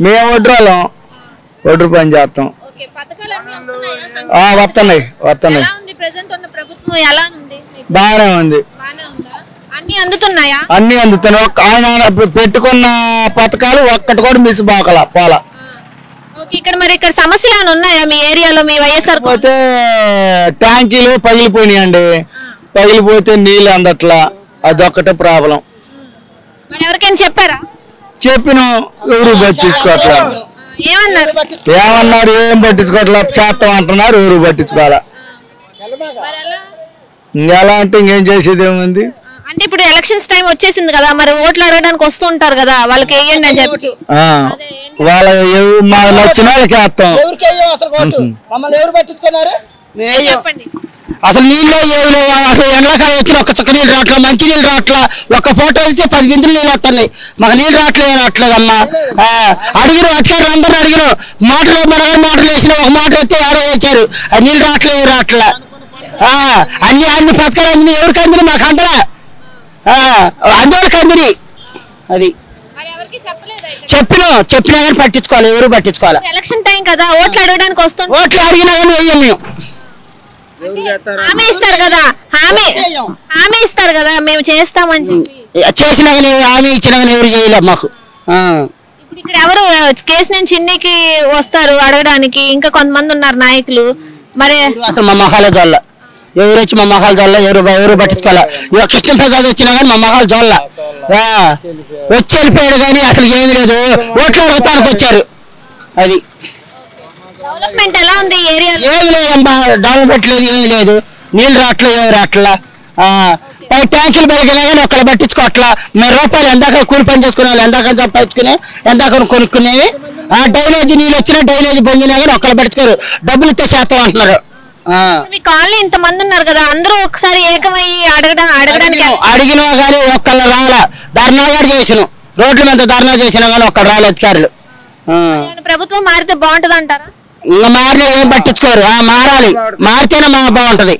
మేము ఒడ్రోళ్ళం ఒడ్రు పని చేస్తాం. వస్తున్నాయి బాగానే ఉంది. అన్ని అందుతున్నాయి. ఆయన పెట్టుకున్న పథకాలు ఒక్కటి కూడా మిస్ పోలా. ఇక్కడ మరి ఇక్కడ సమస్యలు ఉన్నాయా మీ ఏరియాలో? మీ వైఎస్ఆర్ పోతే ట్యాంకీలు పగిలిపోయినాయండి. పగిలిపోతే నీళ్ళు అందట్లా, అదొక్కటే ప్రాబ్లం. ఎవరికైనా చెప్పారా? చెప్పిన ఎవరు పట్టించుకోవట్లా. ఏమన్నారు? ఏం పట్టించుకోవట్లా, చేస్తాం అంటున్నారు. ఎవరు పట్టించుకోవాలా. ఇంకెలా అంటే ఇంకేం చేసేది ఏముంది? అంటే ఇప్పుడు ఎలక్షన్స్ టైం వచ్చేసింది కదా, మరి ఓట్లు అడగడానికి వస్తూ ఉంటారు కదా, వాళ్ళకి వేయండి అని చెప్పి వాళ్ళ నచ్చిన వాళ్ళకి వేస్తాం. అసలు నీళ్ళు అసలు ఎండాకాలం వచ్చిన ఒక చక్క నీళ్ళు రావట్లా, మంచి నీళ్ళు రావట్లా. ఒక ఫోటో వెళ్తే 10 బిందులు నీళ్ళు వస్తున్నాయి. మాకు నీళ్ళు రావట్లేదమ్మా. అడిగిన అధికారులు అందరూ అడిగిన మోటార్లు వేసిన ఒక మోటార్ ఎత్తే ఎవరో వేసారు. అది నీళ్ళు రావట్లా. అన్ని పథకాలు అందినాయి. ఎవరికి అందినాయి? మాకు అందరా అందరికి అందినాయి. అది చెప్పినా కానీ పట్టించుకోవాలి. ఎవరు పట్టించుకోవాలి. ఎలక్షన్ టైం కదా, ఓట్లు అడగడానికి వస్తాం. ఓట్లు అడిగినా కానీ వేయం మేము. హామీ ఇస్తారు కదా మేము చేస్తామని చెప్పి. చేసినా కానీ హామీ ఇచ్చినా కానీ ఎవరు చేయలేదు మాకు. ఇప్పుడు ఇక్కడ ఎవరు కేసు నుంచి ఇన్నికి వస్తారు అడగడానికి? ఇంకా కొంతమంది ఉన్నారు నాయకులు. మరి అసలు మా మొహాల జోళ్ళ ఎవరు వచ్చి మా మొహాల జోళ్ళ ఎవరు పట్టించుకోవాలి. ఇక కృష్ణప్రసాద్ వచ్చినా కానీ మా మొహాల జోళ్ళ వచ్చి వెళ్ళిపోయాడు. కానీ అసలు ఏమి లేదు. ఓట్లు అడగటానికి వచ్చారు. అది డెవలప్మెంట్ ఎలా ఉంది ఏరియా? ఏమి లేదమ్మా, డెవలప్మెంట్ లేదు, ఏమి లేదు. నీళ్ళు రావట్లేదు, ఏమి రావట్లా. ట్యాంకులు బలిగినా కానీ ఒకళ్ళు పట్టించుకోవట్లా. 1000 రూపాయలు ఎందాక కూలి పని చేసుకునే వాళ్ళు ఎందాక సంపాదించుకునే ఎందాక కొనుక్కునేవి. డ్రైనేజీ నీళ్ళు వచ్చినా డ్రైనేజీ పొంగినా కానీ ఒకళ్ళు పట్టించుకోరు. డబ్బులు ఇస్తే శాతం అంటున్నారు. మీ కాలనీ ఇంత మంది ఉన్నారు కదా, అందరూ ఒకసారి ఏకమయ్యి అడగడానికి అడిగినా కానీ ఒక్కళ్ళు రాలా. ధర్నా కూడా చేసినాం, రోడ్ల మీద ధర్నా చేసినా కానీ ఒక్కళ్ళు రాలే అధికారులు. ప్రభుత్వం మారితే బాగుంటది అంటారా? ఇంకా మారినా ఏం పట్టించుకోరు. మారాలి, మారితేనే బాగుంటది.